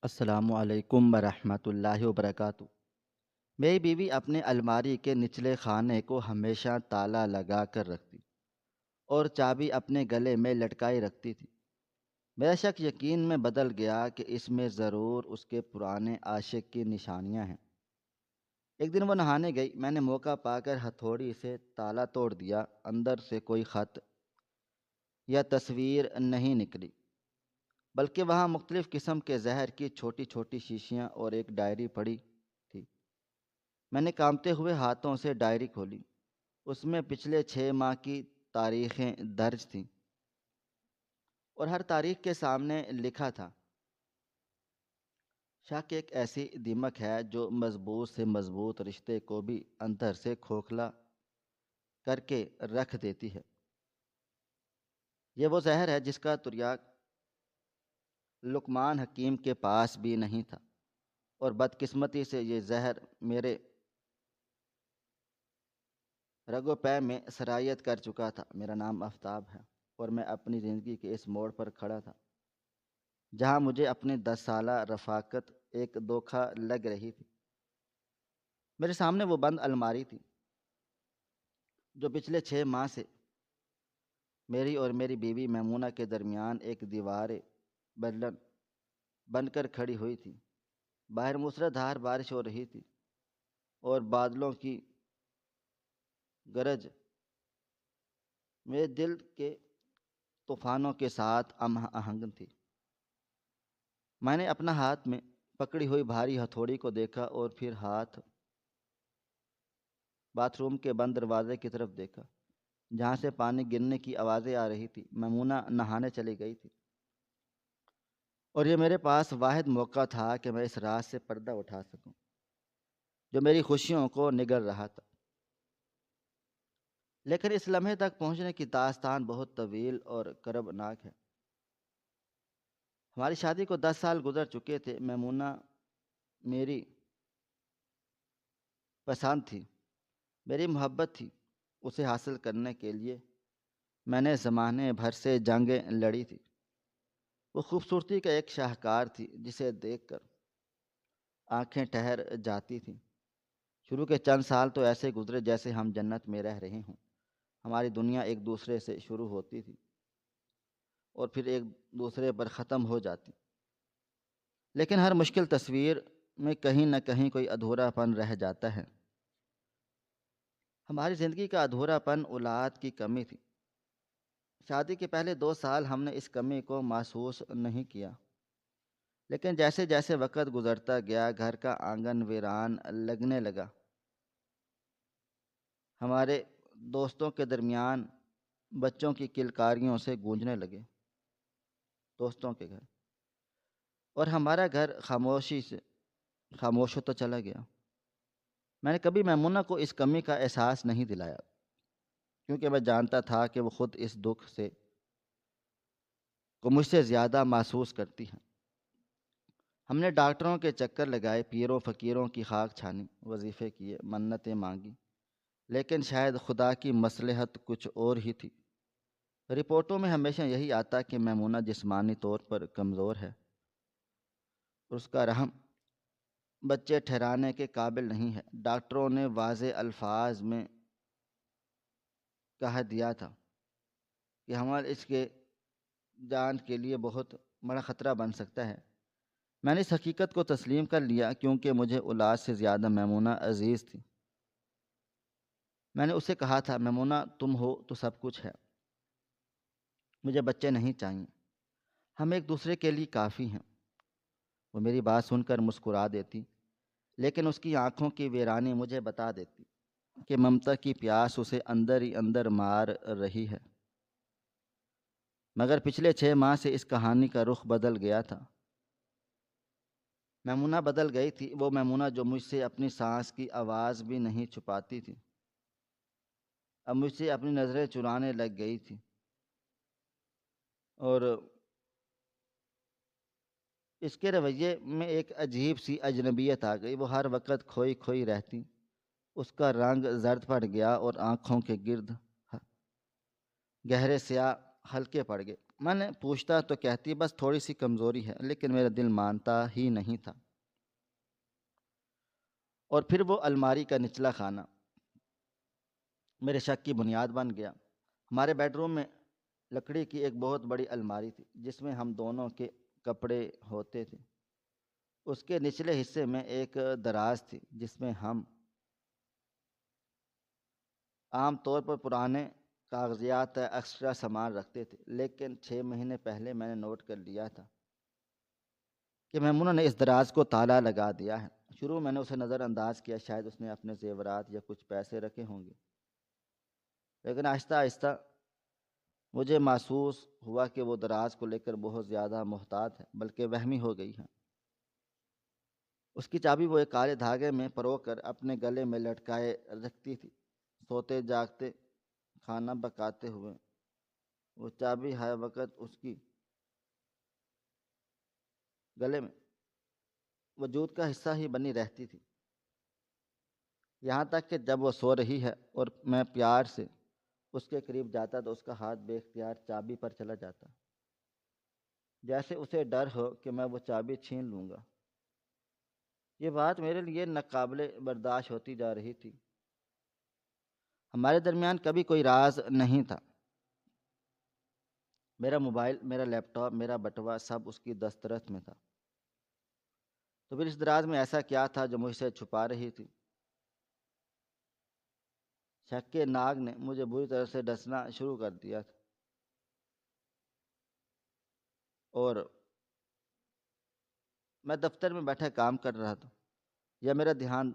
السلام علیکم ورحمۃ اللہ وبرکاتہ۔ میری بیوی اپنے الماری کے نچلے خانے کو ہمیشہ تالا لگا کر رکھتی اور چابی اپنے گلے میں لٹکائی رکھتی تھی۔ میرا شک یقین میں بدل گیا کہ اس میں ضرور اس کے پرانے عاشق کی نشانیاں ہیں۔ ایک دن وہ نہانے گئی، میں نے موقع پا کر ہتھوڑی سے تالا توڑ دیا۔ اندر سے کوئی خط یا تصویر نہیں نکلی، بلکہ وہاں مختلف قسم کے زہر کی چھوٹی چھوٹی شیشیاں اور ایک ڈائری پڑی تھی۔ میں نے کانپتے ہوئے ہاتھوں سے ڈائری کھولی۔ اس میں پچھلے 6 ماہ کی تاریخیں درج تھیں اور ہر تاریخ کے سامنے لکھا تھا: شک ایک ایسی دیمک ہے جو مضبوط سے مضبوط رشتے کو بھی اندر سے کھوکھلا کر کے رکھ دیتی ہے۔ یہ وہ زہر ہے جس کا تریاق لقمان حکیم کے پاس بھی نہیں تھا، اور بدقسمتی سے یہ زہر میرے رگ و پے میں سرایت کر چکا تھا۔ میرا نام آفتاب ہے اور میں اپنی زندگی کے اس موڑ پر کھڑا تھا جہاں مجھے اپنی 10 سالہ رفاقت ایک دھوکہ لگ رہی تھی۔ میرے سامنے وہ بند الماری تھی جو پچھلے 6 ماہ سے میری اور میری بیوی میمونہ کے درمیان ایک دیوار بدلن بن کر کھڑی ہوئی تھی۔ باہر موسلادھار بارش ہو رہی تھی اور بادلوں کی گرج میرے دل کے طوفانوں کے ساتھ ہم آہنگ تھی۔ میں نے اپنا ہاتھ میں پکڑی ہوئی بھاری ہتھوڑی کو دیکھا اور پھر باتھ روم کے بند دروازے کی طرف دیکھا جہاں سے پانی گرنے کی آوازیں آ رہی تھی۔ میمونہ نہانے چلی گئی تھی اور یہ میرے پاس واحد موقع تھا کہ میں اس راز سے پردہ اٹھا سکوں جو میری خوشیوں کو نگل رہا تھا۔ لیکن اس لمحے تک پہنچنے کی داستان بہت طویل اور کربناک ہے۔ ہماری شادی کو 10 سال گزر چکے تھے۔ میمونہ میری پسند تھی، میری محبت تھی۔ اسے حاصل کرنے کے لیے میں نے زمانے بھر سے جنگیں لڑی تھی۔ وہ خوبصورتی کا ایک شاہکار تھی جسے دیکھ کر آنکھیں ٹھہر جاتی تھیں۔ شروع کے چند سال تو ایسے گزرے جیسے ہم جنت میں رہ رہے ہوں۔ ہماری دنیا ایک دوسرے سے شروع ہوتی تھی اور پھر ایک دوسرے پر ختم ہو جاتی، لیکن ہر مشکل تصویر میں کہیں نہ کہیں کوئی ادھورا پن رہ جاتا ہے۔ ہماری زندگی کا ادھورا پن اولاد کی کمی تھی۔ شادی کے پہلے 2 سال ہم نے اس کمی کو محسوس نہیں کیا، لیکن جیسے جیسے وقت گزرتا گیا گھر کا آنگن ویران لگنے لگا۔ ہمارے دوستوں کے درمیان بچوں کی کلکاریوں سے گونجنے لگے دوستوں کے گھر، اور ہمارا گھر خاموش ہوتا چلا گیا۔ میں نے کبھی میمونہ کو اس کمی کا احساس نہیں دلایا کیونکہ میں جانتا تھا کہ وہ خود اس دکھ سے کو مجھ سے زیادہ محسوس کرتی ہیں۔ ہم نے ڈاکٹروں کے چکر لگائے، پیروں فقیروں کی خاک چھانی، وظیفے کیے، منتیں مانگی، لیکن شاید خدا کی مصلحت کچھ اور ہی تھی۔ رپورٹوں میں ہمیشہ یہی آتا کہ میمونہ جسمانی طور پر کمزور ہے اور اس کا رحم بچے ٹھہرانے کے قابل نہیں ہے۔ ڈاکٹروں نے واضح الفاظ میں کہہ دیا تھا کہ حمل اس کے جان کے لیے بہت بڑا خطرہ بن سکتا ہے۔ میں نے اس حقیقت کو تسلیم کر لیا کیونکہ مجھے اولاد سے زیادہ میمونہ عزیز تھی۔ میں نے اسے کہا تھا، میمونہ تم ہو تو سب کچھ ہے، مجھے بچے نہیں چاہیے، ہم ایک دوسرے کے لیے کافی ہیں۔ وہ میری بات سن کر مسکرا دیتی، لیکن اس کی آنکھوں کی ویرانی مجھے بتا دیتی کہ ممتا کی پیاس اسے اندر ہی اندر مار رہی ہے۔ مگر پچھلے 6 ماہ سے اس کہانی کا رخ بدل گیا تھا۔ میمونہ بدل گئی تھی، وہ میمونہ جو مجھ سے اپنی سانس کی آواز بھی نہیں چھپاتی تھی، اب مجھ سے اپنی نظریں چرانے لگ گئی تھی، اور اس کے رویے میں ایک عجیب سی اجنبیت آ گئی۔ وہ ہر وقت کھوئی کھوئی رہتی، اس کا رنگ زرد پڑ گیا اور آنکھوں کے گرد گہرے سیاہ حلقے پڑ گئے۔ میں نے پوچھتا تو کہتی بس تھوڑی سی کمزوری ہے، لیکن میرا دل مانتا ہی نہیں تھا۔ اور پھر وہ الماری کا نچلا خانہ میرے شک کی بنیاد بن گیا۔ ہمارے بیڈ روم میں لکڑی کی ایک بہت بڑی الماری تھی جس میں ہم دونوں کے کپڑے ہوتے تھے۔ اس کے نچلے حصے میں ایک دراز تھی جس میں ہم عام طور پر پرانے کاغذات ایکسٹرا سامان رکھتے تھے، لیکن 6 مہینے پہلے میں نے نوٹ کر لیا تھا کہ میمونہ نے اس دراز کو تالا لگا دیا ہے۔ شروع میں نے اسے نظر انداز کیا، شاید اس نے اپنے زیورات یا کچھ پیسے رکھے ہوں گے، لیکن آہستہ آہستہ مجھے محسوس ہوا کہ وہ دراز کو لے کر بہت زیادہ محتاط ہے، بلکہ وہمی ہو گئی ہے۔ اس کی چابی وہ ایک کالے دھاگے میں پرو کر اپنے گلے میں لٹکائے رکھتی تھی۔ سوتے جاگتے کھانا پکاتے ہوئے وہ چابی ہر وقت اس کی گلے میں وجود کا حصہ ہی بنی رہتی تھی، یہاں تک کہ جب وہ سو رہی ہے اور میں پیار سے اس کے قریب جاتا تو اس کا ہاتھ بے اختیار چابی پر چلا جاتا، جیسے اسے ڈر ہو کہ میں وہ چابی چھین لوں گا۔ یہ بات میرے لیے ناقابل برداشت ہوتی جا رہی تھی۔ ہمارے درمیان کبھی کوئی راز نہیں تھا۔ میرا موبائل، میرا لیپ ٹاپ، میرا بٹوا سب اس کی دسترس میں تھا۔ تو پھر اس دراز میں ایسا کیا تھا جو مجھ سے چھپا رہی تھی؟ شک کے ناگ نے مجھے بری طرح سے ڈسنا شروع کر دیا تھا، اور میں دفتر میں بیٹھا کام کر رہا تھا یا میرا دھیان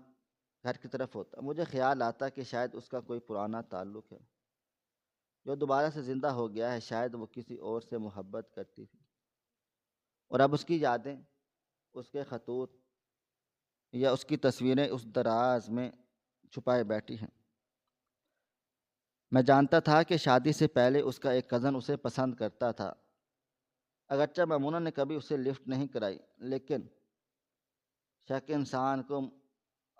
گھر کی طرف ہوتا، مجھے خیال آتا کہ شاید اس کا کوئی پرانا تعلق ہے جو دوبارہ سے زندہ ہو گیا ہے، شاید وہ کسی اور سے محبت کرتی تھی اور اب اس کی یادیں، اس کے خطوط یا اس کی تصویریں اس دراز میں چھپائے بیٹھی ہیں۔ میں جانتا تھا کہ شادی سے پہلے اس کا ایک کزن اسے پسند کرتا تھا، اگرچہ میمونہ نے کبھی اسے لفٹ نہیں کرائی، لیکن شک انسان کو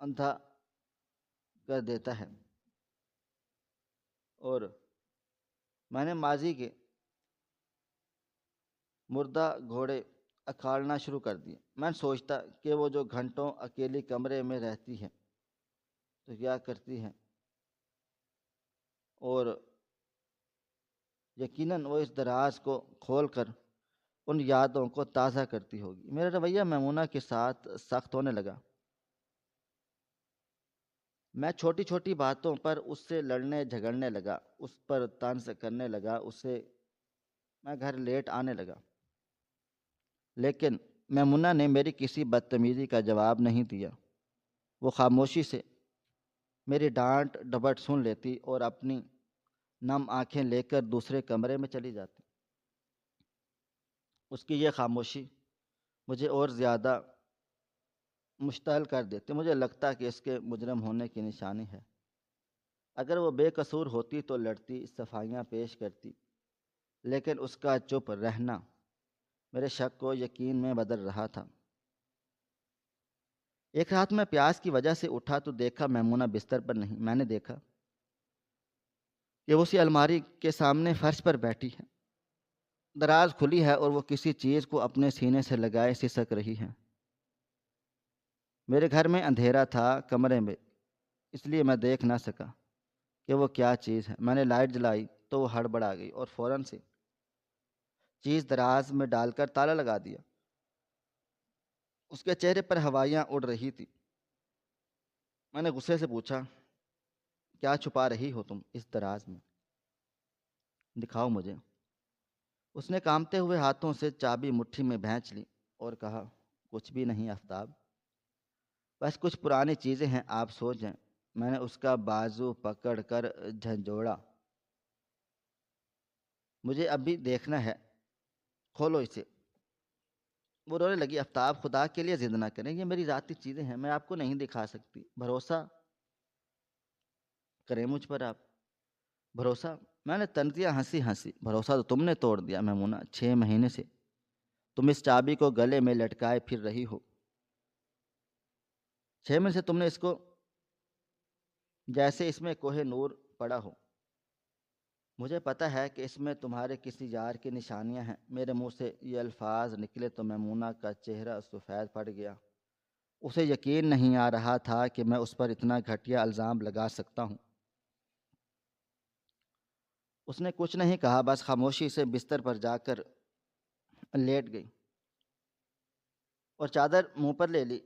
اندھا کر دیتا ہے۔ اور میں نے ماضی کے مردہ گھوڑے اکھاڑنا شروع کر دیے۔ میں سوچتا کہ وہ جو گھنٹوں اکیلی کمرے میں رہتی ہے تو کیا کرتی ہے، اور یقیناً وہ اس دراز کو کھول کر ان یادوں کو تازہ کرتی ہوگی۔ میرا رویہ میمونہ کے ساتھ سخت ہونے لگا۔ میں چھوٹی چھوٹی باتوں پر اس سے لڑنے جھگڑنے لگا، اس پر طنز کرنے لگا، میں گھر لیٹ آنے لگا، لیکن میمونہ نے میری کسی بدتمیزی کا جواب نہیں دیا۔ وہ خاموشی سے میری ڈانٹ ڈپٹ سن لیتی اور اپنی نم آنکھیں لے کر دوسرے کمرے میں چلی جاتی۔ اس کی یہ خاموشی مجھے اور زیادہ مشتعل کر دیتی۔ مجھے لگتا کہ اس کے مجرم ہونے کی نشانی ہے۔ اگر وہ بے قصور ہوتی تو لڑتی، صفائیاں پیش کرتی، لیکن اس کا چپ رہنا میرے شک کو یقین میں بدل رہا تھا۔ ایک رات میں پیاس کی وجہ سے اٹھا تو دیکھا میمونہ بستر پر نہیں۔ میں نے دیکھا کہ وہ اسی الماری کے سامنے فرش پر بیٹھی ہے، دراز کھلی ہے اور وہ کسی چیز کو اپنے سینے سے لگائے سسک رہی ہے۔ میرے گھر میں اندھیرا تھا کمرے میں، اس لیے میں دیکھ نہ سکا کہ وہ کیا چیز ہے۔ میں نے لائٹ جلائی تو وہ ہڑبڑا گئی اور فوراً سے چیز دراز میں ڈال کر تالا لگا دیا۔ اس کے چہرے پر ہوائیاں اڑ رہی تھی۔ میں نے غصے سے پوچھا، کیا چھپا رہی ہو تم اس دراز میں؟ دکھاؤ مجھے۔ اس نے کانپتے ہوئے ہاتھوں سے چابی مٹھی میں بھینچ لی اور کہا، کچھ بھی نہیں آفتاب، بس کچھ پرانی چیزیں ہیں، آپ سو جائیں۔ میں نے اس کا بازو پکڑ کر جھنجھوڑا، مجھے اب بھی دیکھنا ہے، کھولو اسے۔ وہ رونے لگی، آفتاب خدا کے لیے ضد نہ کریں، یہ میری ذاتی چیزیں ہیں، میں آپ کو نہیں دکھا سکتی، بھروسہ کریں مجھ پر آپ۔ بھروسہ؟ میں نے طنزیہ ہنسی، بھروسہ تو تم نے توڑ دیا میمونہ، 6 مہینے سے تم اس چابی کو گلے میں لٹکائے پھر رہی ہو۔ 6 مہینے سے تم نے اس کو جیسے اس میں کوہ نور پڑا ہو مجھے پتہ ہے کہ اس میں تمہارے کسی یار کی نشانیاں ہیں۔ میرے منہ سے یہ الفاظ نکلے تو میمونہ کا چہرہ سفید پڑ گیا۔ اسے یقین نہیں آ رہا تھا کہ میں اس پر اتنا گھٹیا الزام لگا سکتا ہوں۔ اس نے کچھ نہیں کہا، بس خاموشی سے بستر پر جا کر لیٹ گئی اور چادر منہ پر لے لی۔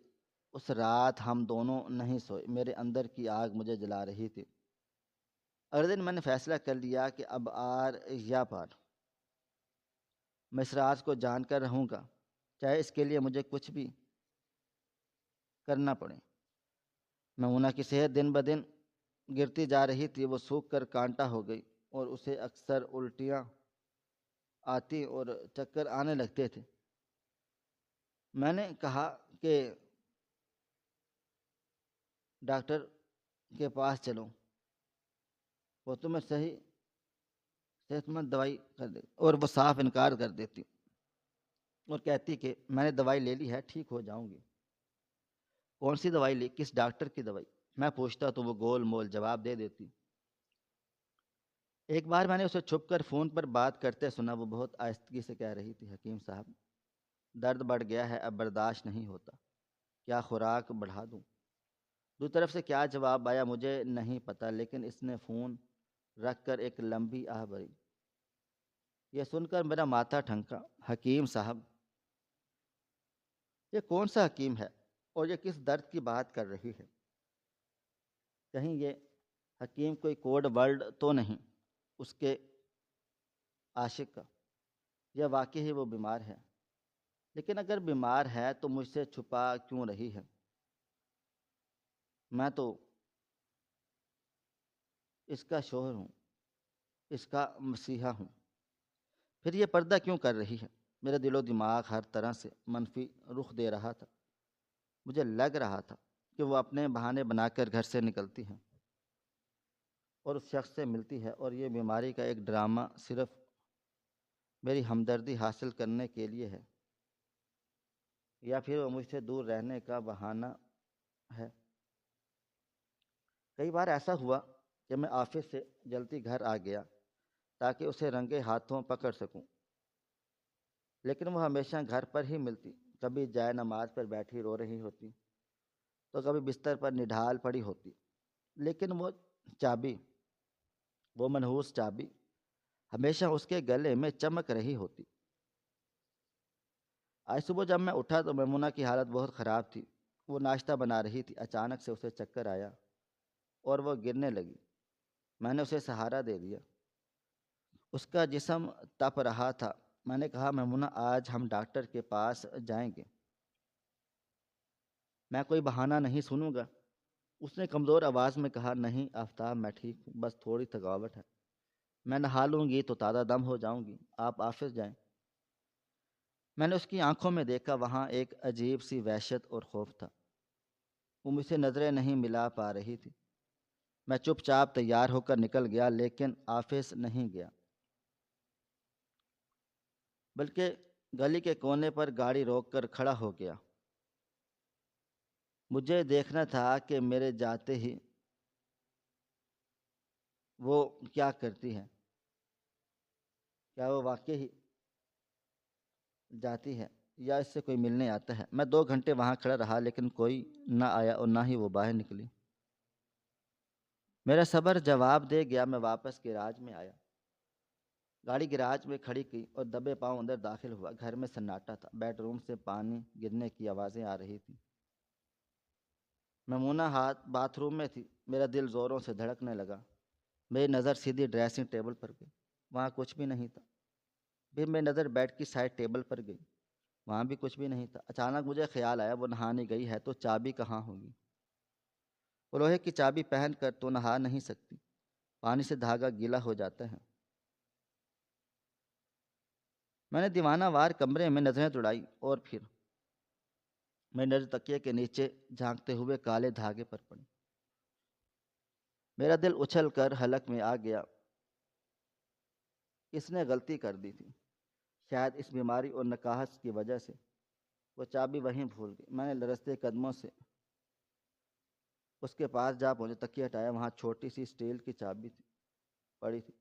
اس رات ہم دونوں نہیں سوئے، میرے اندر کی آگ مجھے جلا رہی تھی۔ اگلے دن میں نے فیصلہ کر لیا کہ اب آر یا پار، میں اس راز کو جان کر رہوں گا، چاہے اس کے لیے مجھے کچھ بھی کرنا پڑے۔ میمونہ کی صحت دن بدن گرتی جا رہی تھی، وہ سوکھ کر کانٹا ہو گئی اور اسے اکثر الٹیاں آتی اور چکر آنے لگتے تھے۔ میں نے کہا کہ ڈاکٹر کے پاس چلو، وہ تمہیں صحیح صحت مند دوائی کر دے، اور وہ صاف انکار کر دیتی اور کہتی کہ میں نے دوائی لے لی ہے، ٹھیک ہو جاؤں گی۔ کون سی دوائی لی؟ کس ڈاکٹر کی دوائی؟ میں پوچھتا تو وہ گول مول جواب دے دیتی۔ ایک بار میں نے اسے چھپ کر فون پر بات کرتے سنا، وہ بہت آہستگی سے کہہ رہی تھی، حکیم صاحب درد بڑھ گیا ہے، اب برداشت نہیں ہوتا، کیا خوراک بڑھا دوں؟ دو طرف سے کیا جواب آیا مجھے نہیں پتا، لیکن اس نے فون رکھ کر ایک لمبی آہ بھری۔ یہ سن کر میرا ماتھا ٹھنکا۔ حکیم صاحب؟ یہ کون سا حکیم ہے اور یہ کس درد کی بات کر رہی ہے؟ کہیں یہ حکیم کوئی کوڈ ورڈ تو نہیں اس کے عاشق کا، یا واقعی ہی وہ بیمار ہے؟ لیکن اگر بیمار ہے تو مجھ سے چھپا کیوں رہی ہے؟ میں تو اس کا شوہر ہوں، اس کا مسیحا ہوں، پھر یہ پردہ کیوں کر رہی ہے؟ میرا دل و دماغ ہر طرح سے منفی رخ دے رہا تھا۔ مجھے لگ رہا تھا کہ وہ اپنے بہانے بنا کر گھر سے نکلتی ہے اور اس شخص سے ملتی ہے، اور یہ بیماری کا ایک ڈرامہ صرف میری ہمدردی حاصل کرنے کے لیے ہے، یا پھر وہ مجھ سے دور رہنے کا بہانہ ہے۔ کئی بار ایسا ہوا کہ میں آفس سے جلدی گھر آ گیا تاکہ اسے رنگے ہاتھوں پکڑ سکوں، لیکن وہ ہمیشہ گھر پر ہی ملتی، کبھی جائے نماز پر بیٹھی رو رہی ہوتی تو کبھی بستر پر نڈھال پڑی ہوتی، لیکن وہ چابی، وہ منحوس چابی ہمیشہ اس کے گلے میں چمک رہی ہوتی۔ آج صبح جب میں اٹھا تو میمونہ کی حالت بہت خراب تھی۔ وہ ناشتہ بنا رہی تھی، اچانک سے اسے چکر آیا اور وہ گرنے لگی۔ میں نے اسے سہارا دے دیا، اس کا جسم تپ رہا تھا۔ میں نے کہا میمونہ آج ہم ڈاکٹر کے پاس جائیں گے، میں کوئی بہانہ نہیں سنوں گا۔ اس نے کمزور آواز میں کہا، نہیں آفتاب، میں ٹھیک ہوں، بس تھوڑی تھکاوٹ ہے، میں نہا لوں گی تو تازہ دم ہو جاؤں گی، آپ آفس جائیں۔ میں نے اس کی آنکھوں میں دیکھا، وہاں ایک عجیب سی وحشت اور خوف تھا۔ وہ مجھ سے نظریں نہیں ملا پا رہی تھی۔ میں چپ چاپ تیار ہو کر نکل گیا، لیکن آفس نہیں گیا، بلکہ گلی کے کونے پر گاڑی روک کر کھڑا ہو گیا۔ مجھے دیکھنا تھا کہ میرے جاتے ہی وہ کیا کرتی ہے، کیا وہ واقعی جاتی ہے یا اس سے کوئی ملنے آتا ہے۔ میں 2 گھنٹے وہاں کھڑا رہا، لیکن کوئی نہ آیا اور نہ ہی وہ باہر نکلی۔ میرا صبر جواب دے گیا، میں واپس گیراج میں آیا، گاڑی گیراج میں کھڑی کی اور دبے پاؤں اندر داخل ہوا۔ گھر میں سناٹا تھا، بیڈ روم سے پانی گرنے کی آوازیں آ رہی تھیں۔ میمونہ باتھ روم میں تھی۔ میرا دل زوروں سے دھڑکنے لگا۔ میری نظر سیدھی ڈریسنگ ٹیبل پر گئی، وہاں کچھ بھی نہیں تھا۔ پھر میری نظر بیڈ کی سائڈ ٹیبل پر گئی، وہاں بھی کچھ بھی نہیں تھا۔ اچانک مجھے خیال آیا، وہ نہانے گئی ہے تو چابی کہاں ہوگی؟ وہ لوہے کی چابی پہن کر تو نہا نہیں سکتی، پانی سے دھاگا گیلا ہو جاتا ہے۔ میں نے دیوانہ وار کمرے میں نظریں دوڑائی اور پھر میری نظر تکیے کے نیچے جھانکتے ہوئے کالے دھاگے پر پڑی۔ میرا دل اچھل کر حلق میں آ گیا۔ اس نے غلطی کر دی تھی، شاید اس بیماری اور نکاہت کی وجہ سے وہ چابی وہیں بھول گئی۔ میں نے لرزتے قدموں سے اس کے پاس جا پہنچا، تکیہ ہٹایا، وہاں چھوٹی سی اسٹیل کی چابی تھی، پڑی تھی۔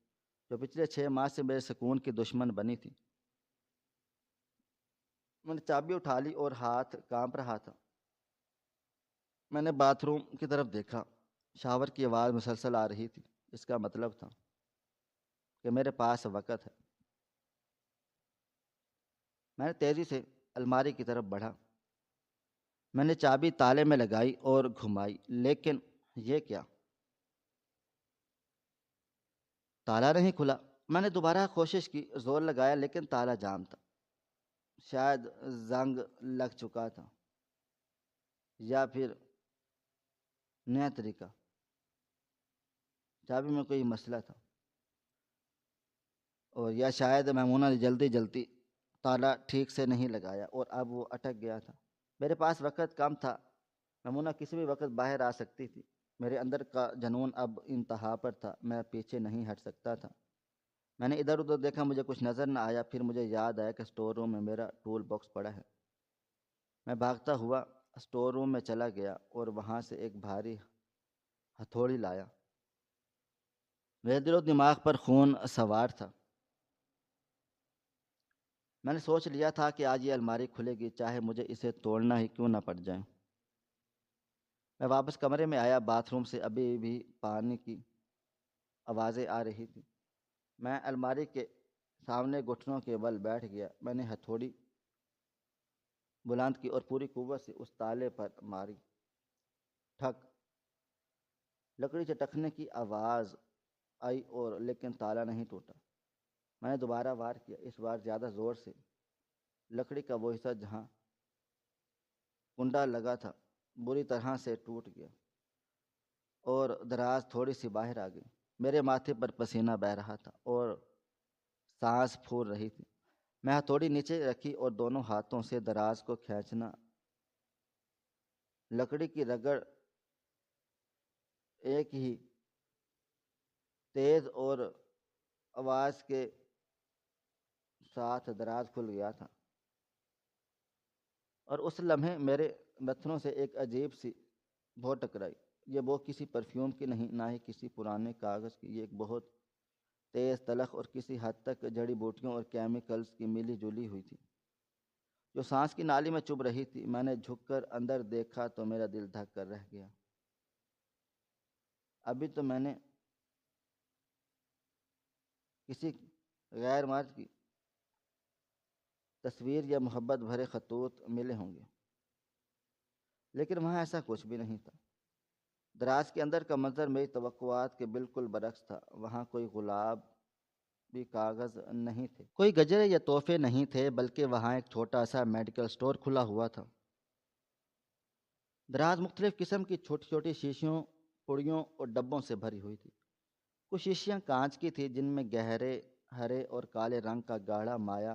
جو پچھلے 6 ماہ سے میرے سکون کی دشمن بنی تھی۔ میں نے چابی اٹھا لی اور ہاتھ کانپ رہا تھا۔ میں نے باتھ روم کی طرف دیکھا، شاور کی آواز مسلسل آ رہی تھی۔ اس کا مطلب تھا کہ میرے پاس وقت ہے۔ میں نے تیزی سے الماری کی طرف بڑھا۔ میں نے چابی تالے میں لگائی اور گھمائی، لیکن یہ کیا؟ تالا نہیں کھلا۔ میں نے دوبارہ کوشش کی، زور لگایا، لیکن تالا جام تھا۔ شاید زنگ لگ چکا تھا، یا پھر نیا طریقہ، چابی میں کوئی مسئلہ تھا، اور یا شاید میمونہ نے جلدی تالا ٹھیک سے نہیں لگایا اور اب وہ اٹک گیا تھا۔ میرے پاس وقت کم تھا، میمونہ کسی بھی وقت باہر آ سکتی تھی۔ میرے اندر کا جنون اب انتہا پر تھا، میں پیچھے نہیں ہٹ سکتا تھا۔ میں نے ادھر ادھر دیکھا، مجھے کچھ نظر نہ آیا۔ پھر مجھے یاد آیا کہ اسٹور روم میں میرا ٹول باکس پڑا ہے۔ میں بھاگتا ہوا اسٹور روم میں چلا گیا اور وہاں سے ایک بھاری ہتھوڑی لایا۔ میرے دل و دماغ پر خون سوار تھا۔ میں نے سوچ لیا تھا کہ آج یہ الماری کھلے گی، چاہے مجھے اسے توڑنا ہی کیوں نہ پڑ جائے۔ میں واپس کمرے میں آیا۔ باتھ روم سے ابھی بھی پانی کی آوازیں آ رہی تھی۔ میں الماری کے سامنے گھٹنوں کے بل بیٹھ گیا۔ میں نے ہتھوڑی بلند کی اور پوری قوت سے اس تالے پر ماری۔ ٹھک! لکڑی چٹکنے کی آواز آئی اور لیکن تالا نہیں ٹوٹا۔ میں نے دوبارہ وار کیا، اس بار زیادہ زور سے۔ لکڑی کا وہ حصہ جہاں کنڈا لگا تھا بری طرح سے ٹوٹ گیا اور دراز تھوڑی سی باہر آ گئی۔ میرے ماتھے پر پسینہ بہہ رہا تھا اور سانس پھول رہی تھی۔ میں ہتھوڑی نیچے رکھی اور دونوں ہاتھوں سے دراز کو کھینچنا۔ لکڑی کی رگڑ ایک ہی تیز اور آواز کے ساتھ دراز کھل گیا تھا، اور اس لمحے میرے نتنوں سے ایک عجیب سی بو ٹکرائی۔ یہ بو کسی پرفیوم کی نہیں، نہ ہی کسی پرانے کاغذ کی۔ یہ ایک بہت تیز، تلخ اور کسی حد تک جڑی بوٹیوں اور کیمیکلز کی ملی جلی ہوئی تھی، جو سانس کی نالی میں چبھ رہی تھی۔ میں نے جھک کر اندر دیکھا تو میرا دل دھک کر رہ گیا۔ ابھی تو میں نے کسی غیر مرد کی تصویر یا محبت بھرے خطوط ملے ہوں گے، لیکن وہاں ایسا کچھ بھی نہیں تھا۔ دراز کے اندر کا منظر میری توقعات کے بالکل برعکس تھا۔ وہاں کوئی گلاب بھی کاغذ نہیں تھے، کوئی گجرے یا تحفے نہیں تھے، بلکہ وہاں ایک چھوٹا سا میڈیکل اسٹور کھلا ہوا تھا۔ دراز مختلف قسم کی چھوٹی چھوٹی شیشیوں، پڑیوں اور ڈبوں سے بھری ہوئی تھی۔ کچھ شیشیاں کانچ کی تھیں، جن میں گہرے ہرے اور کالے رنگ کا گاڑھا مائع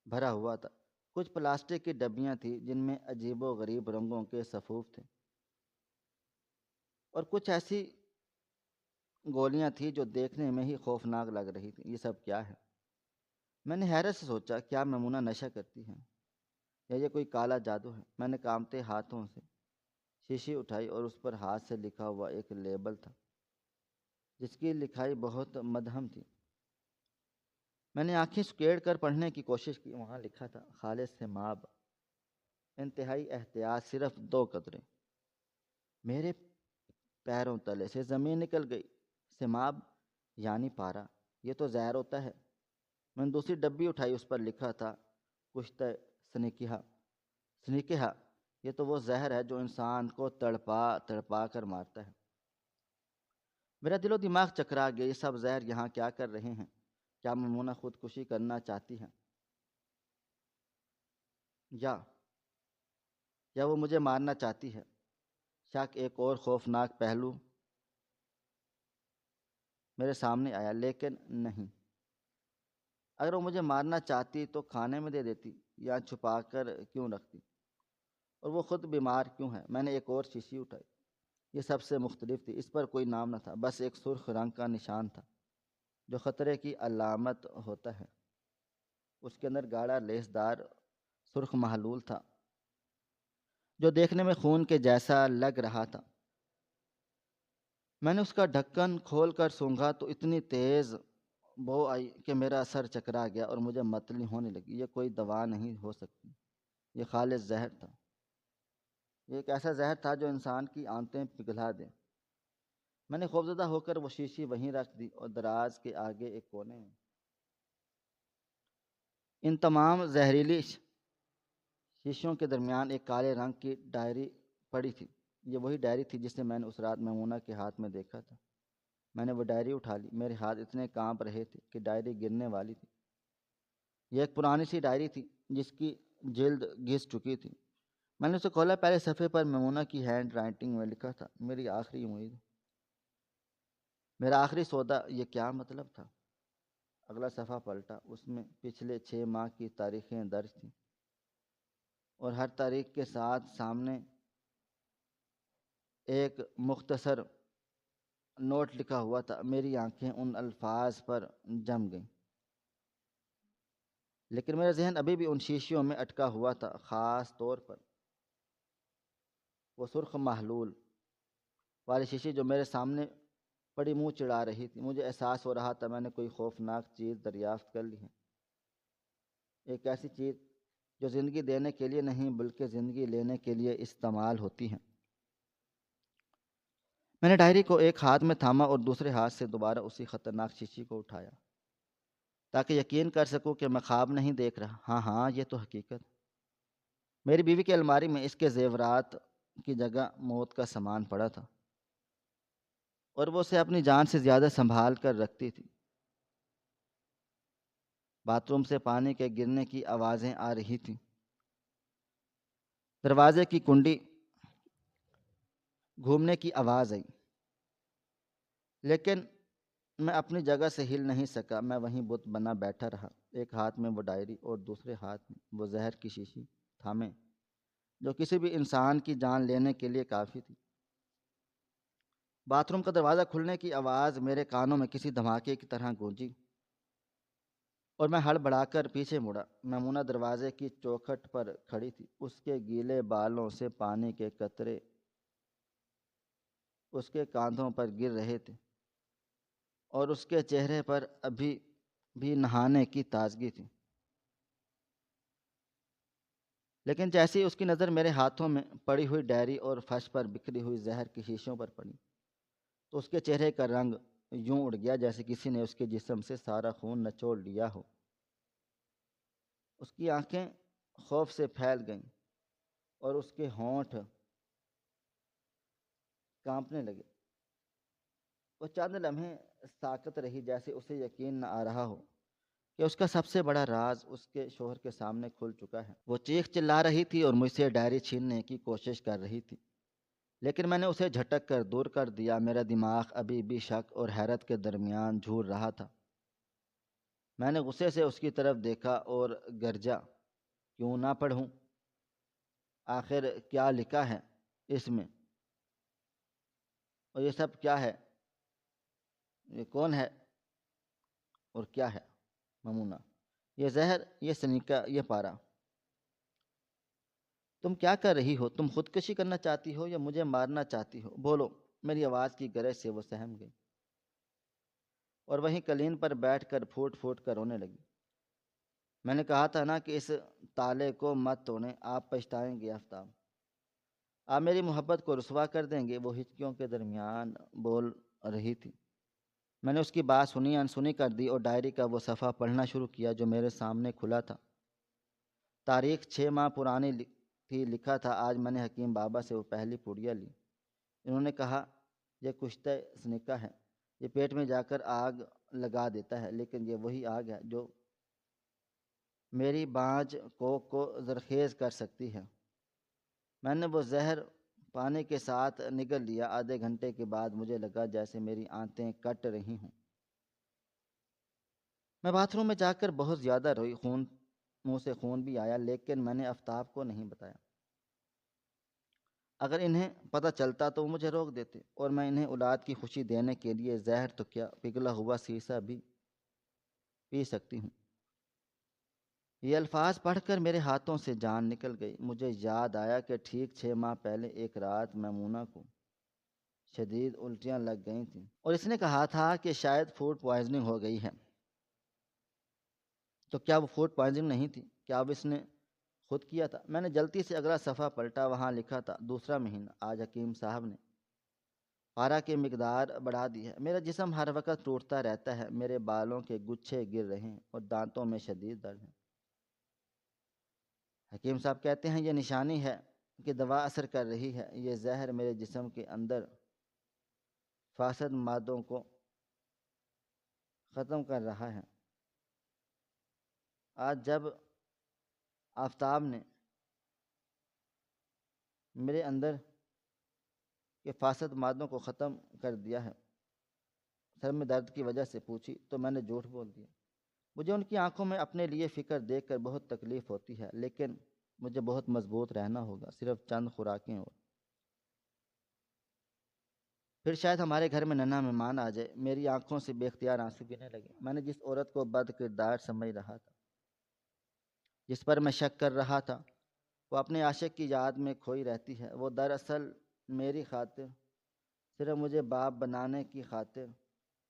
بھرا ہوا تھا۔ کچھ پلاسٹک کی ڈبیاں تھیں، جن میں عجیب و غریب رنگوں کے صفوف تھے، اور کچھ ایسی گولیاں تھیں جو دیکھنے میں ہی خوفناک لگ رہی تھیں۔ یہ سب کیا ہے؟ میں نے حیرت سے سوچا، کیا میمونہ نشہ کرتی ہے یا یہ کوئی کالا جادو ہے؟ میں نے کانپتے ہاتھوں سے شیشی اٹھائی اور اس پر ہاتھ سے لکھا ہوا ایک لیبل تھا، جس کی لکھائی بہت مدھم تھی۔ میں نے آنکھیں سکیڑ کر پڑھنے کی کوشش کی۔ وہاں لکھا تھا، خالص سیماب، انتہائی احتیاط، صرف 2 قطرے۔ میرے پیروں تلے سے زمین نکل گئی۔ سیماب یعنی پارا، یہ تو زہر ہوتا ہے۔ میں نے دوسری ڈبی اٹھائی، اس پر لکھا تھا، کشتہ سنیکہا۔ سنیکہا، یہ تو وہ زہر ہے جو انسان کو تڑپا تڑپا کر مارتا ہے۔ میرا دل و دماغ چکرا گیا۔ یہ سب زہر یہاں کیا کر رہے ہیں؟ کیا میمونہ خودکشی کرنا چاہتی ہے، یا وہ مجھے مارنا چاہتی ہے؟ شک ایک اور خوفناک پہلو میرے سامنے آیا، لیکن نہیں۔ اگر وہ مجھے مارنا چاہتی تو کھانے میں دے دیتی، یا چھپا کر کیوں رکھتی؟ اور وہ خود بیمار کیوں ہے؟ میں نے ایک اور شیشی اٹھائی۔ یہ سب سے مختلف تھی۔ اس پر کوئی نام نہ تھا، بس ایک سرخ رنگ کا نشان تھا جو خطرے کی علامت ہوتا ہے۔ اس کے اندر گاڑھا لیسدار سرخ محلول تھا، جو دیکھنے میں خون کے جیسا لگ رہا تھا۔ میں نے اس کا ڈھکن کھول کر سونگھا تو اتنی تیز بو آئی کہ میرا سر چکرا گیا اور مجھے متلی ہونے لگی۔ یہ کوئی دوا نہیں ہو سکتی، یہ خالص زہر تھا۔ یہ ایک ایسا زہر تھا جو انسان کی آنتیں پگھلا دے۔ میں نے خوفزدہ ہو کر وہ شیشی وہیں رکھ دی اور دراز کے آگے ایک کونے میں ان تمام زہریلی شیشوں کے درمیان ایک کالے رنگ کی ڈائری پڑی تھی۔ یہ وہی ڈائری تھی جسے میں نے اس رات میمونہ کے ہاتھ میں دیکھا تھا۔ میں نے وہ ڈائری اٹھا لی، میرے ہاتھ اتنے کانپ رہے تھے کہ ڈائری گرنے والی تھی۔ یہ ایک پرانی سی ڈائری تھی جس کی جلد گھس چکی تھی۔ میں نے اسے کھولا، پہلے صفحے پر میمونہ کی ہینڈ رائٹنگ میں لکھا تھا، میری آخری امید، میرا آخری سودا۔ یہ کیا مطلب تھا؟ اگلا صفحہ پلٹا، اس میں پچھلے 6 ماہ کی تاریخیں درج تھیں اور ہر تاریخ کے ساتھ سامنے ایک مختصر نوٹ لکھا ہوا تھا۔ میری آنکھیں ان الفاظ پر جم گئیں، لیکن میرا ذہن ابھی بھی ان شیشیوں میں اٹکا ہوا تھا، خاص طور پر وہ سرخ محلول والی شیشی جو میرے سامنے پڑی منہ چڑھا رہی تھی۔ مجھے احساس ہو رہا تھا میں نے کوئی خوفناک چیز دریافت کر لی ہے، ایک ایسی چیز جو زندگی دینے کے لیے نہیں بلکہ زندگی لینے کے لیے استعمال ہوتی ہے۔ میں نے ڈائری کو ایک ہاتھ میں تھاما اور دوسرے ہاتھ سے دوبارہ اسی خطرناک شیشی کو اٹھایا تاکہ یقین کر سکوں کہ میں خواب نہیں دیکھ رہا۔ ہاں، یہ تو حقیقت۔ میری بیوی کی الماری میں اس کے زیورات کی جگہ موت کا سامان پڑا تھا اور وہ اسے اپنی جان سے زیادہ سنبھال کر رکھتی تھی۔ باتھ روم سے پانی کے گرنے کی آوازیں آ رہی تھیں، دروازے کی کنڈی گھومنے کی آواز آئی، لیکن میں اپنی جگہ سے ہل نہیں سکا۔ میں وہیں بت بنا بیٹھا رہا، ایک ہاتھ میں وہ ڈائری اور دوسرے ہاتھ میں وہ زہر کی شیشی تھامے جو کسی بھی انسان کی جان لینے کے لیے کافی تھی۔ باتھ روم کا دروازہ کھلنے کی آواز میرے کانوں میں کسی دھماکے کی طرح گونجی اور میں ہڑبڑا کر پیچھے مڑا۔ میمونہ دروازے کی چوکھٹ پر کھڑی تھی، اس کے گیلے بالوں سے پانی کے قطرے اس کے کاندھوں پر گر رہے تھے اور اس کے چہرے پر ابھی بھی نہانے کی تازگی تھی، لیکن جیسے ہی اس کی نظر میرے ہاتھوں میں پڑی ہوئی ڈائری اور فرش پر بکھری ہوئی زہر کی شیشوں پر پڑی تو اس کے چہرے کا رنگ یوں اڑ گیا جیسے کسی نے اس کے جسم سے سارا خون نچوڑ لیا ہو۔ اس کی آنکھیں خوف سے پھیل گئیں اور اس کے ہونٹ کانپنے لگے۔ وہ چند لمحے ساکت رہی، جیسے اسے یقین نہ آ رہا ہو کہ اس کا سب سے بڑا راز اس کے شوہر کے سامنے کھل چکا ہے۔ وہ چیخ چلا رہی تھی اور مجھ سے ڈائری چھیننے کی کوشش کر رہی تھی، لیکن میں نے اسے جھٹک کر دور کر دیا۔ میرا دماغ ابھی بھی شک اور حیرت کے درمیان جھول رہا تھا۔ میں نے غصے سے اس کی طرف دیکھا اور گرجا، کیوں نہ پڑھوں؟ آخر کیا لکھا ہے اس میں؟ اور یہ سب کیا ہے؟ یہ کون ہے اور کیا ہے؟ میمونہ، یہ زہر، یہ سنیکا، یہ پارا۔ تم کیا کر رہی ہو؟ تم خودکشی کرنا چاہتی ہو یا مجھے مارنا چاہتی ہو؟ بولو۔ میری آواز کی گرج سے وہ سہم گئی اور وہیں قالین پر بیٹھ کر پھوٹ پھوٹ کر رونے لگی۔ میں نے کہا تھا نا کہ اس تالے کو مت توڑیں، آپ پچھتائیں گے آفتاب، آپ میری محبت کو رسوا کر دیں گے۔ وہ ہچکیوں کے درمیان بول رہی تھی۔ میں نے اس کی بات سنی انسنی کر دی اور ڈائری کا وہ صفحہ پڑھنا شروع کیا جو میرے سامنے کھلا تھا۔ تاریخ 6 ماہ پرانی تھی، لکھا تھا، آج میں نے حکیم بابا سے وہ پہلی پوڑیا لی۔ انہوں نے کہا یہ کشتہ سنیکا ہے، یہ پیٹ میں جا کر آگ لگا دیتا ہے، لیکن یہ وہی آگ ہے جو میری بانجھ کو زرخیز کر سکتی ہے۔ میں نے وہ زہر پانی کے ساتھ نگل لیا۔ آدھے گھنٹے کے بعد مجھے لگا جیسے میری آنتیں کٹ رہی ہوں۔ میں باتھ روم میں جا کر بہت زیادہ روئی، منہ سے خون بھی آیا، لیکن میں نے آفتاب کو نہیں بتایا۔ اگر انہیں پتہ چلتا تو وہ مجھے روک دیتے اور میں انہیں اولاد کی خوشی دینے کے لیے زہر تو کیا، پگھلا ہوا سیسا بھی پی سکتی ہوں۔ یہ الفاظ پڑھ کر میرے ہاتھوں سے جان نکل گئی۔ مجھے یاد آیا کہ ٹھیک 6 ماہ پہلے ایک رات میمونہ کو شدید الٹیاں لگ گئی تھیں اور اس نے کہا تھا کہ شاید فوڈ پوائزننگ ہو گئی ہے۔ تو کیا وہ فوڈ پوائزنگ نہیں تھی؟ کیا اب اس نے خود کیا تھا؟ میں نے جلدی سے اگلا صفحہ پلٹا، وہاں لکھا تھا 2 مہینہ، آج حکیم صاحب نے پارا کی مقدار بڑھا دی ہے، میرا جسم ہر وقت ٹوٹتا رہتا ہے، میرے بالوں کے گچھے گر رہے ہیں اور دانتوں میں شدید درد ہے۔ حکیم صاحب کہتے ہیں یہ نشانی ہے کہ دوا اثر کر رہی ہے، یہ زہر میرے جسم کے اندر فاسد مادوں کو ختم کر رہا ہے۔ آج جب آفتاب نے میرے اندر کے فاسد مادوں کو ختم کر دیا ہے، سر میں درد کی وجہ سے پوچھی تو میں نے جھوٹ بول دیا۔ مجھے ان کی آنکھوں میں اپنے لیے فکر دیکھ کر بہت تکلیف ہوتی ہے، لیکن مجھے بہت مضبوط رہنا ہوگا، صرف چند خوراکیں اور پھر شاید ہمارے گھر میں ننھا مہمان آ جائے۔ میری آنکھوں سے بے اختیار آنسو گرنے لگے۔ میں نے جس عورت کو بد کردار سمجھ رہا تھا، جس پر میں شک کر رہا تھا، وہ اپنے عاشق کی یاد میں کھوئی رہتی ہے۔ وہ دراصل میری خاطر، صرف مجھے باپ بنانے کی خاطر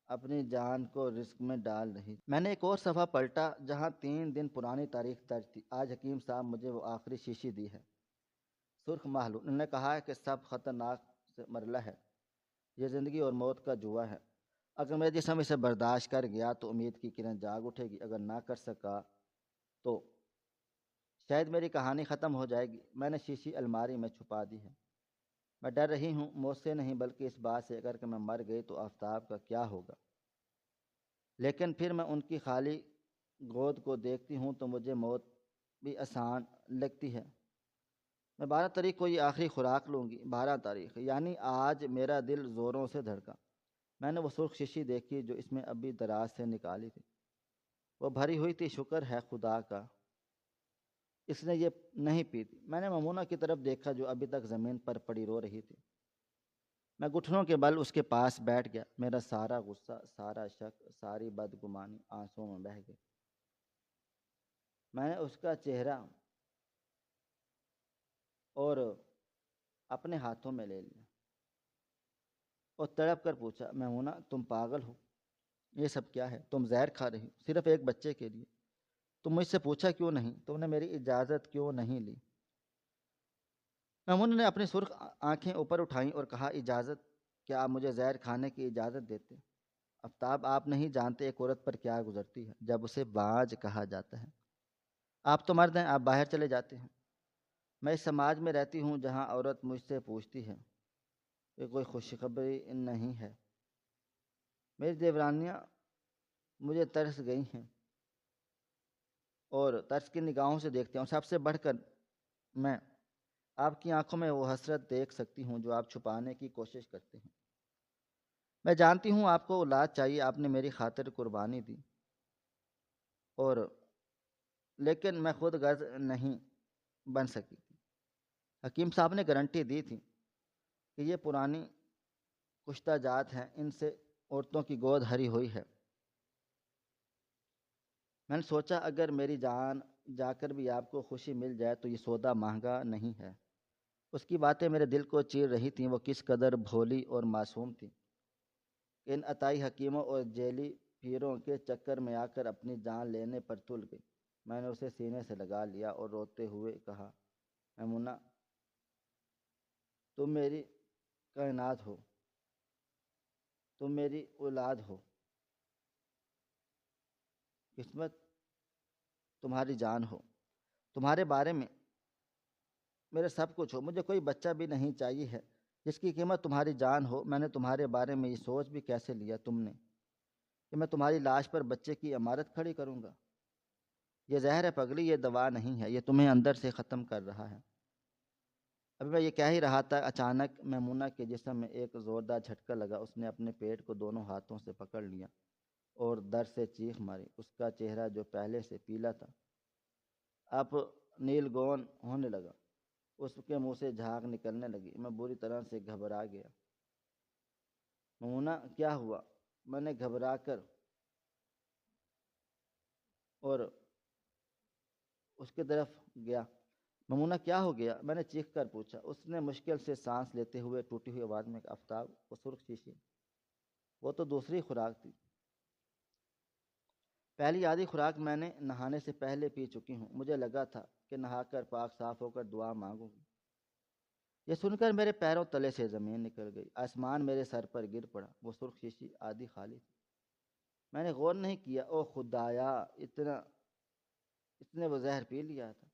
اپنی جان کو رسک میں ڈال رہی۔ میں نے ایک اور صفحہ پلٹا جہاں 3 دن پرانی تاریخ درج تھی۔ آج حکیم صاحب مجھے وہ آخری شیشی دی ہے، سرخ محلول۔ انہوں نے کہا ہے کہ سب خطرناک سے مرحلہ ہے، یہ زندگی اور موت کا جوا ہے۔ اگر میرا جسم اسے برداشت کر گیا تو امید کی کرن جاگ اٹھے گی، اگر نہ کر سکا تو شاید میری کہانی ختم ہو جائے گی۔ میں نے شیشی الماری میں چھپا دی ہے۔ میں ڈر رہی ہوں، موت سے نہیں بلکہ اس بات سے اگر کہ میں مر گئی تو آفتاب کا کیا ہوگا۔ لیکن پھر میں ان کی خالی گود کو دیکھتی ہوں تو مجھے موت بھی آسان لگتی ہے۔ میں 12 تاریخ کو یہ آخری خوراک لوں گی۔ 12 تاریخ یعنی آج میرا دل زوروں سے دھڑکا۔ میں نے وہ سرخ شیشی دیکھی جو اس میں ابھی دراز سے نکالی تھی، وہ بھری ہوئی تھی۔ شکر ہے خدا کا اس نے یہ نہیں پی تھی۔ میں نے میمونہ کی طرف دیکھا جو ابھی تک زمین پر پڑی رو رہی تھی۔ میں گھٹنوں کے بل اس کے پاس بیٹھ گیا۔ میرا سارا غصہ، سارا شک، ساری بدگمانی آنسوؤں میں بہہ گئی۔ میں نے اس کا چہرہ اور اپنے ہاتھوں میں لے لیا اور تڑپ کر پوچھا، میمونہ تم پاگل ہو؟ یہ سب کیا ہے؟ تم زہر کھا رہی ہو، صرف ایک بچے کے لیے۔ تم مجھ سے پوچھا کیوں نہیں؟ تم نے میری اجازت کیوں نہیں لی؟ میمونہ نے اپنی سرخ آنکھیں اوپر اٹھائیں اور کہا، اجازت؟ کیا آپ مجھے زہر کھانے کی اجازت دیتے؟ آفتاب، آپ نہیں جانتے ایک عورت پر کیا گزرتی ہے جب اسے باج کہا جاتا ہے۔ آپ تو مرد ہیں، آپ باہر چلے جاتے ہیں۔ میں اس سماج میں رہتی ہوں جہاں عورت مجھ سے پوچھتی ہے کہ کوئی خوشخبری نہیں ہے۔ میری دیورانیاں مجھے ترس گئی ہیں اور ترس کی نگاہوں سے دیکھتے ہیں، اور سب سے بڑھ کر میں آپ کی آنکھوں میں وہ حسرت دیکھ سکتی ہوں جو آپ چھپانے کی کوشش کرتے ہیں۔ میں جانتی ہوں آپ کو اولاد چاہیے، آپ نے میری خاطر قربانی دی، اور لیکن میں خود غرض نہیں بن سکی تھی۔ حکیم صاحب نے گارنٹی دی تھی کہ یہ پرانی کشتہ جات ہیں، ان سے عورتوں کی گود ہری ہوئی ہے۔ میں نے سوچا اگر میری جان جا کر بھی آپ کو خوشی مل جائے تو یہ سودا مہنگا نہیں ہے۔ اس کی باتیں میرے دل کو چیر رہی تھیں۔ وہ کس قدر بھولی اور معصوم تھی کہ ان عطائی حکیموں اور جیلی پیروں کے چکر میں آ کر اپنی جان لینے پر تل گئی۔ میں نے اسے سینے سے لگا لیا اور روتے ہوئے کہا، میمونہ تم میری کائنات ہو، تم میری اولاد ہو، قسمت تمہاری جان ہو، تمہارے بارے میں میرے سب کچھ ہو۔ مجھے کوئی بچہ بھی نہیں چاہیے ہے جس کی قیمت تمہاری جان ہو۔ میں نے تمہارے بارے میں یہ سوچ بھی کیسے لیا تم نے کہ میں تمہاری لاش پر بچے کی عمارت کھڑی کروں گا؟ یہ زہر ہے پگلی، یہ دوا نہیں ہے، یہ تمہیں اندر سے ختم کر رہا ہے۔ ابھی میں یہ کہہ ہی رہا تھا، اچانک میمونہ کے جسم میں ایک زوردار جھٹکا لگا۔ اس نے اپنے پیٹ کو دونوں ہاتھوں سے پکڑ لیا اور درد سے چیخ ماری۔ اس کا چہرہ جو پہلے سے پیلا تھا اب نیل گون ہونے لگا، اس کے منہ سے جھاگ نکلنے لگی۔ میں بری طرح سے گھبرا گیا۔ میمونہ کیا ہوا؟ میں نے گھبرا کر اور اس کی طرف گیا۔ میمونہ کیا ہو گیا؟ میں نے چیخ کر پوچھا۔ اس نے مشکل سے سانس لیتے ہوئے ٹوٹی ہوئی آواز میں کہا، آفتاب وہ سرخ شیشی، وہ تو دوسری خوراک تھی۔ پہلی آدھی خوراک میں نے نہانے سے پہلے پی چکی ہوں۔ مجھے لگا تھا کہ نہا کر پاک صاف ہو کر دعا مانگوں گی۔ یہ سن کر میرے پیروں تلے سے زمین نکل گئی، آسمان میرے سر پر گر پڑا۔ وہ سرخ شیشی آدھی خالی تھی۔ میں نے غور نہیں کیا، او خدایا، اتنے وہ زہر پی لیا تھا۔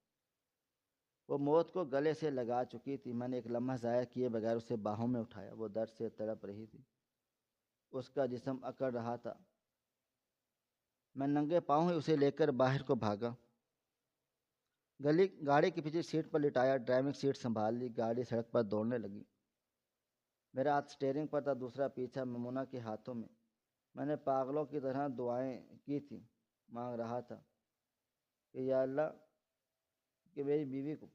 وہ موت کو گلے سے لگا چکی تھی۔ میں نے ایک لمحہ ضائع کیے بغیر اسے باہوں میں اٹھایا۔ وہ درد سے تڑپ رہی تھی، اس کا جسم اکڑ رہا تھا۔ میں ننگے پاؤں ہی اسے لے کر باہر کو بھاگا، گاڑی کی پچھلی سیٹ پر لٹایا، ڈرائیونگ سیٹ سنبھال لی، گاڑی سڑک پر دوڑنے لگی۔ میرا ہاتھ سٹیئرنگ پر تھا، دوسرا پیچھا میمونہ کے ہاتھوں میں۔ میں نے پاگلوں کی طرح دعائیں کی تھیں، مانگ رہا تھا کہ یا اللہ کہ میری بیوی کو،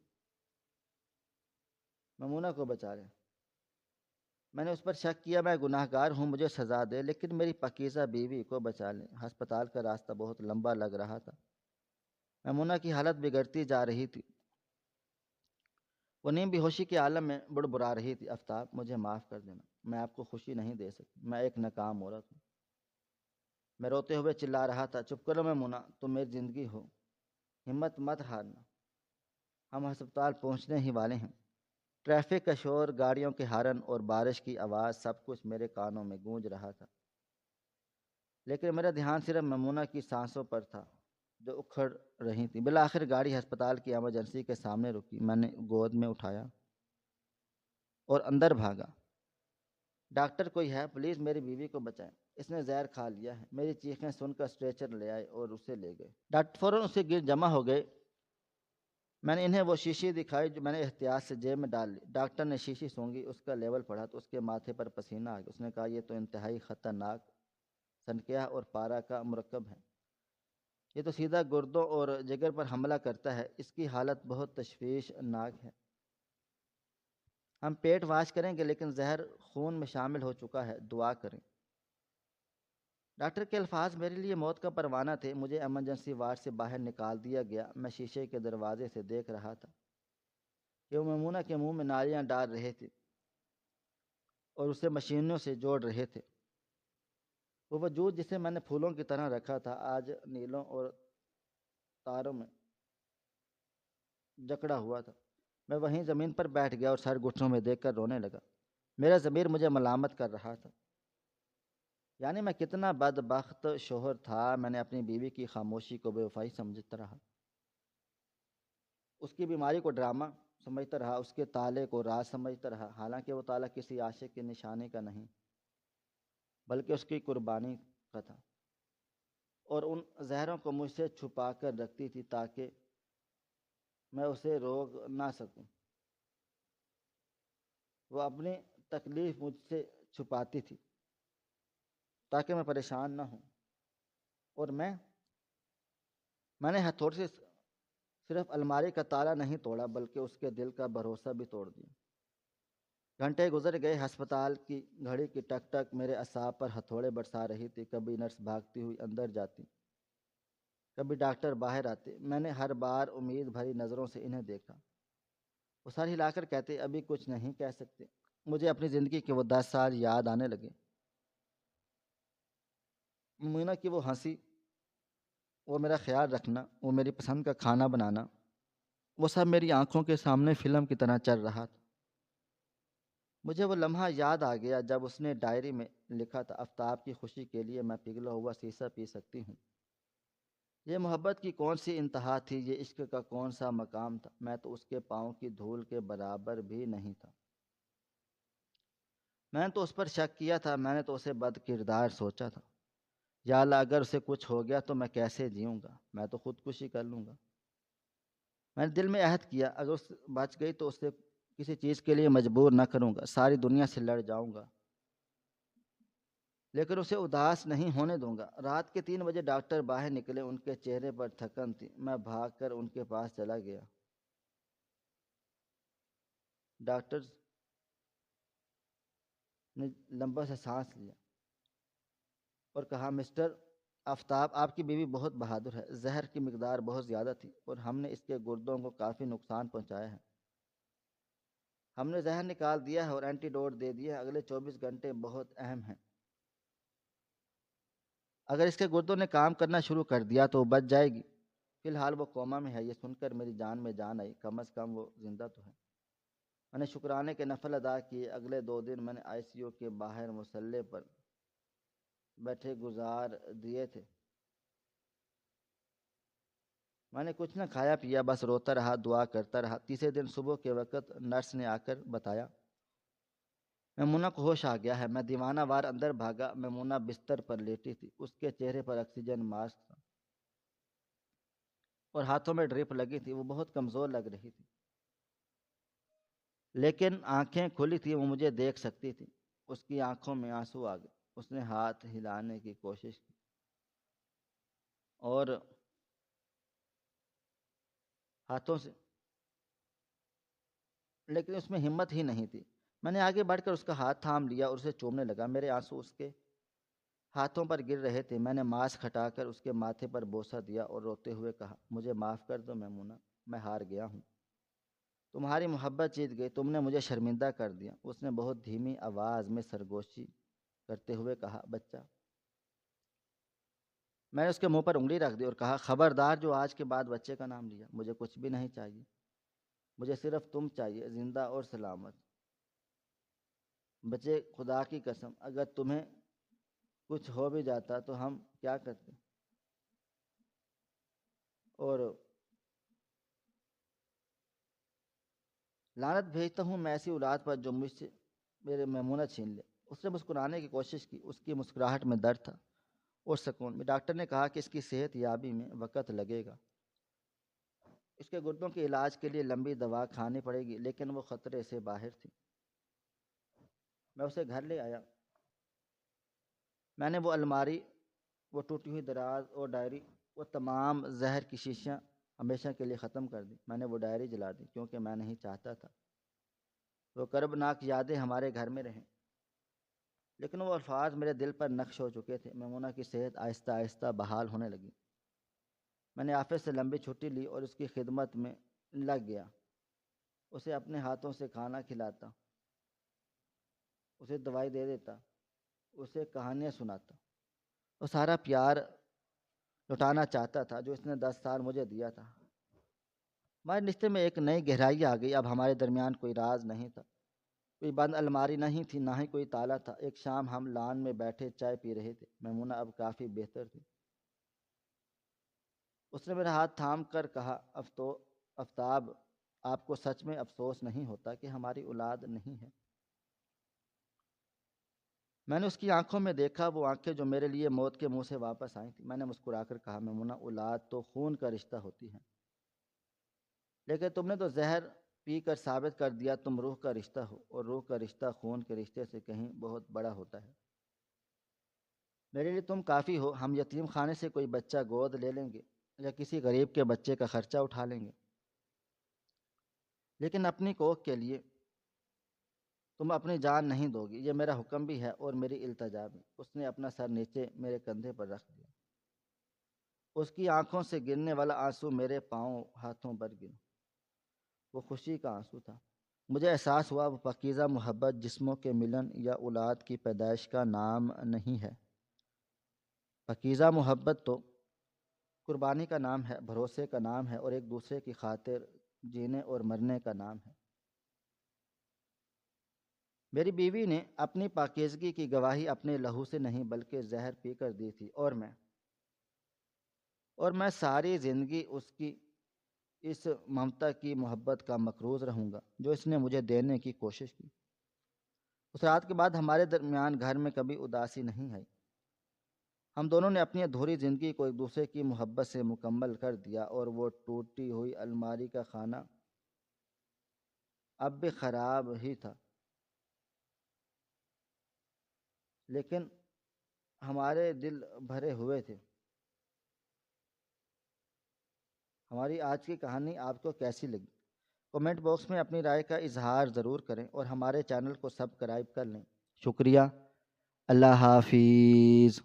میمونہ کو بچا لے۔ میں نے اس پر شک کیا، میں گناہ گار ہوں، مجھے سزا دے، لیکن میری پاکیزہ بیوی کو بچا لے۔ ہسپتال کا راستہ بہت لمبا لگ رہا تھا۔ میمونہ کی حالت بگڑتی جا رہی تھی، وہ نیم بے ہوشی کے عالم میں بڑبڑا رہی تھی۔ آفتاب، مجھے معاف کر دینا، میں آپ کو خوشی نہیں دے سکتی، میں ایک ناکام عورت ہوں۔ میں روتے ہوئے چلا رہا تھا، چپ کرو میمونہ، تم میری زندگی ہو، ہمت مت ہارنا، ہم ہسپتال پہنچنے ہی والے ہیں۔ ٹریفک کا شور، گاڑیوں کے ہارن اور بارش کی آواز، سب کچھ میرے کانوں میں گونج رہا تھا، لیکن میرا دھیان صرف میمونہ کی سانسوں پر تھا جو اکھڑ رہی تھیں۔ بالآخر گاڑی ہسپتال کی ایمرجنسی کے سامنے رکی۔ میں نے گود میں اٹھایا اور اندر بھاگا۔ ڈاکٹر کوئی ہے؟ پلیز میری بیوی کو بچائیں، اس نے زہر کھا لیا ہے۔ میری چیخیں سن کر اسٹریچر لے آئے اور اسے لے گئے۔ ڈاکٹر فوراً اسے گر جمع ہو گئے۔ میں نے انہیں وہ شیشی دکھائی جو میں نے احتیاط سے جیب میں ڈال لی۔ ڈاکٹر نے شیشی سونگی، اس کا لیول پڑھا تو اس کے ماتھے پر پسینہ آ گیا۔ اس نے کہا، یہ تو انتہائی خطرناک سنکیا اور پارا کا مرکب ہے، یہ تو سیدھا گردوں اور جگر پر حملہ کرتا ہے، اس کی حالت بہت تشویشناک ہے۔ ہم پیٹ واش کریں گے لیکن زہر خون میں شامل ہو چکا ہے، دعا کریں۔ ڈاکٹر کے الفاظ میرے لیے موت کا پروانہ تھے۔ مجھے ایمرجنسی وارڈ سے باہر نکال دیا گیا۔ میں شیشے کے دروازے سے دیکھ رہا تھا کہ وہ میمونہ کے منہ میں نالیاں ڈال رہے تھے اور اسے مشینوں سے جوڑ رہے تھے۔ وہ وجود جسے میں نے پھولوں کی طرح رکھا تھا، آج نیلوں اور تاروں میں جکڑا ہوا تھا۔ میں وہیں زمین پر بیٹھ گیا اور سر گھٹنوں میں دیکھ کر رونے لگا۔ میرا ضمیر مجھے ملامت کر رہا تھا، یعنی میں کتنا بدبخت شوہر تھا۔ میں نے اپنی بیوی کی خاموشی کو بے وفائی سمجھتا رہا، اس کی بیماری کو ڈرامہ سمجھتا رہا، اس کے تالے کو راز سمجھتا رہا، حالانکہ وہ تالا کسی عاشق کے نشانے کا نہیں بلکہ اس کی قربانی کا تھا، اور ان زہروں کو مجھ سے چھپا کر رکھتی تھی تاکہ میں اسے روک نہ سکوں۔ وہ اپنی تکلیف مجھ سے چھپاتی تھی تاکہ میں پریشان نہ ہوں، اور میں نے ہتھوڑے سے صرف الماری کا تالا نہیں توڑا بلکہ اس کے دل کا بھروسہ بھی توڑ دیا۔ گھنٹے گزر گئے، ہسپتال کی گھڑی کی ٹک ٹک میرے اعصاب پر ہتھوڑے برسا رہی تھی۔ کبھی نرس بھاگتی ہوئی اندر جاتی، کبھی ڈاکٹر باہر آتے۔ میں نے ہر بار امید بھری نظروں سے انہیں دیکھا۔ وہ سر ہلا کر کہتے، ابھی کچھ نہیں کہہ سکتے۔ مجھے اپنی زندگی کے وہ 10 سال یاد آنے لگے۔ مینا کی وہ ہنسی، وہ میرا خیال رکھنا، وہ میری پسند کا کھانا بنانا، وہ سب میری آنکھوں کے سامنے فلم کی طرح چل رہا تھا۔ مجھے وہ لمحہ یاد آ گیا جب اس نے ڈائری میں لکھا تھا، آفتاب کی خوشی کے لیے میں پگھلا ہوا سیسا پی سکتی ہوں۔ یہ محبت کی کون سی انتہا تھی، یہ عشق کا کون سا مقام تھا، میں تو اس کے پاؤں کی دھول کے برابر بھی نہیں تھا۔ میں نے تو اس پر شک کیا تھا، میں نے تو اسے بد کردار سوچا تھا۔ یا اللہ، اگر اسے کچھ ہو گیا تو میں کیسے جیوں گا، میں تو خودکشی کر لوں گا۔ میں نے دل میں عہد کیا، اگر اس بچ گئی تو اسے کسی چیز کے لیے مجبور نہ کروں گا، ساری دنیا سے لڑ جاؤں گا لیکن اسے اداس نہیں ہونے دوں گا۔ رات کے 3 بجے ڈاکٹر باہر نکلے، ان کے چہرے پر تھکن تھی۔ میں بھاگ کر ان کے پاس چلا گیا۔ ڈاکٹر نے لمبا سا سانس لیا اور کہا، مسٹر آفتاب، آپ کی بیوی بہت بہادر ہے، زہر کی مقدار بہت زیادہ تھی اور ہم نے اس کے گردوں کو کافی نقصان پہنچایا ہے۔ ہم نے زہر نکال دیا ہے اور اینٹی ڈوٹ دے دیا ہے، اگلے 24 گھنٹے بہت اہم ہیں۔ اگر اس کے گردوں نے کام کرنا شروع کر دیا تو وہ بچ جائے گی، فی الحال وہ کوما میں ہے۔ یہ سن کر میری جان میں جان آئی، کم از کم وہ زندہ تو ہے۔ میں نے شکرانے کے نفل ادا کیے۔ اگلے 2 دن میں نے آئی سی یو کے باہر مسلح پر بیٹھے گزار دیے تھے۔ میں نے کچھ نہ کھایا پیا، بس روتا رہا، دعا کرتا رہا۔ تیسرے دن صبح کے وقت نرس نے آ کر بتایا میمونہ کو ہوش آ گیا ہے۔ میں دیوانہ وار اندر بھاگا۔ میمونہ بستر پر لیٹی تھی، اس کے چہرے پر آکسیجن ماسک تھا اور ہاتھوں میں ڈرپ لگی تھی۔ وہ بہت کمزور لگ رہی تھی، لیکن آنکھیں کھلی تھی، وہ مجھے دیکھ سکتی تھی۔ اس کی آنکھوں میں آنسو آ گئے۔ اس نے ہاتھ ہلانے کی کوشش کی اور ہاتھوں سے، لیکن اس میں ہمت ہی نہیں تھی۔ میں نے آگے بڑھ کر اس کا ہاتھ تھام لیا اور اسے چومنے لگا۔ میرے آنسو اس کے ہاتھوں پر گر رہے تھے۔ میں نے ماسک ہٹا کر اس کے ماتھے پر بوسہ دیا اور روتے ہوئے کہا، مجھے معاف کر دو میمونہ، میں ہار گیا ہوں۔ تمہاری محبت جیت گئی، تم نے مجھے شرمندہ کر دیا۔ اس نے بہت دھیمی آواز میں سرگوشی کرتے ہوئے کہا، بچہ۔ میں نے اس کے منہ پر انگلی رکھ دی اور کہا، خبردار جو آج کے بعد بچے کا نام لیا۔ مجھے کچھ بھی نہیں چاہیے، مجھے صرف تم چاہیے، زندہ اور سلامت۔ بچے، خدا کی قسم، اگر تمہیں کچھ ہو بھی جاتا تو ہم کیا کرتے؟ اور لعنت بھیجتا ہوں میں ایسی اولاد پر جو مجھ سے میرے میمونہ چھین لے۔ اس نے مسکرانے کی کوشش کی۔ اس کی مسکراہٹ میں درد تھا اور سکون بھی۔ ڈاکٹر نے کہا کہ اس کی صحت یابی میں وقت لگے گا، اس کے گردوں کے علاج کے لیے لمبی دوا کھانی پڑے گی، لیکن وہ خطرے سے باہر تھی۔ میں اسے گھر لے آیا۔ میں نے وہ الماری، وہ ٹوٹی ہوئی دراز اور ڈائری، وہ تمام زہر کی شیشیاں ہمیشہ کے لیے ختم کر دی۔ میں نے وہ ڈائری جلا دی کیونکہ میں نہیں چاہتا تھا وہ کربناک یادیں ہمارے گھر میں رہیں، لیکن وہ الفاظ میرے دل پر نقش ہو چکے تھے۔ میمونہ کی صحت آہستہ آہستہ بحال ہونے لگی۔ میں نے آفس سے لمبی چھٹی لی اور اس کی خدمت میں لگ گیا۔ اسے اپنے ہاتھوں سے کھانا کھلاتا، اسے دوائی دے دیتا، اسے کہانیاں سناتا۔ وہ سارا پیار لٹانا چاہتا تھا جو اس نے 10 سال مجھے دیا تھا۔ ہمارے رشتے میں ایک نئی گہرائی آ گئی۔ اب ہمارے درمیان کوئی راز نہیں تھا، کوئی بند الماری نہیں تھی، نہ ہی کوئی تالا تھا۔ ایک شام ہم لان میں بیٹھے چائے پی رہے تھے۔ میمونہ اب کافی بہتر تھی۔ اس نے میرا ہاتھ تھام کر کہا، آفتاب، آپ کو سچ میں افسوس نہیں ہوتا کہ ہماری اولاد نہیں ہے؟ میں نے اس کی آنکھوں میں دیکھا، وہ آنکھیں جو میرے لیے موت کے منہ سے واپس آئی تھیں۔ میں نے مسکرا کر کہا، میمونہ، اولاد تو خون کا رشتہ ہوتی ہے، لیکن تم نے تو زہر پی کر ثابت کر دیا تم روح کا رشتہ ہو، اور روح کا رشتہ خون کے رشتے سے کہیں بہت بڑا ہوتا ہے۔ میرے لیے تم کافی ہو۔ ہم یتیم خانے سے کوئی بچہ گود لے لیں گے یا کسی غریب کے بچے کا خرچہ اٹھا لیں گے، لیکن اپنی کوکھ کے لیے تم اپنی جان نہیں دو گی۔ یہ میرا حکم بھی ہے اور میری التجا بھی۔ اس نے اپنا سر نیچے میرے کندھے پر رکھ دیا۔ اس کی آنکھوں سے گرنے والا آنسو میرے پاؤں ہاتھوں پر گر، وہ خوشی کا آنسو تھا۔ مجھے احساس ہوا وہ پاکیزہ محبت جسموں کے ملن یا اولاد کی پیدائش کا نام نہیں ہے۔ پاکیزہ محبت تو قربانی کا نام ہے، بھروسے کا نام ہے، اور ایک دوسرے کی خاطر جینے اور مرنے کا نام ہے۔ میری بیوی نے اپنی پاکیزگی کی گواہی اپنے لہو سے نہیں بلکہ زہر پی کر دی تھی، اور میں ساری زندگی اس کی اس ممتا کی محبت کا مقروض رہوں گا جو اس نے مجھے دینے کی کوشش کی۔ اس رات کے بعد ہمارے درمیان گھر میں کبھی اداسی نہیں آئی۔ ہم دونوں نے اپنی ادھوری زندگی کو ایک دوسرے کی محبت سے مکمل کر دیا، اور وہ ٹوٹی ہوئی الماری کا خانہ اب بھی خراب ہی تھا، لیکن ہمارے دل بھرے ہوئے تھے۔ ہماری آج کی کہانی آپ کو کیسی لگی؟ کمنٹ باکس میں اپنی رائے کا اظہار ضرور کریں اور ہمارے چینل کو سبسکرائب کر لیں۔ شکریہ۔ اللہ حافظ۔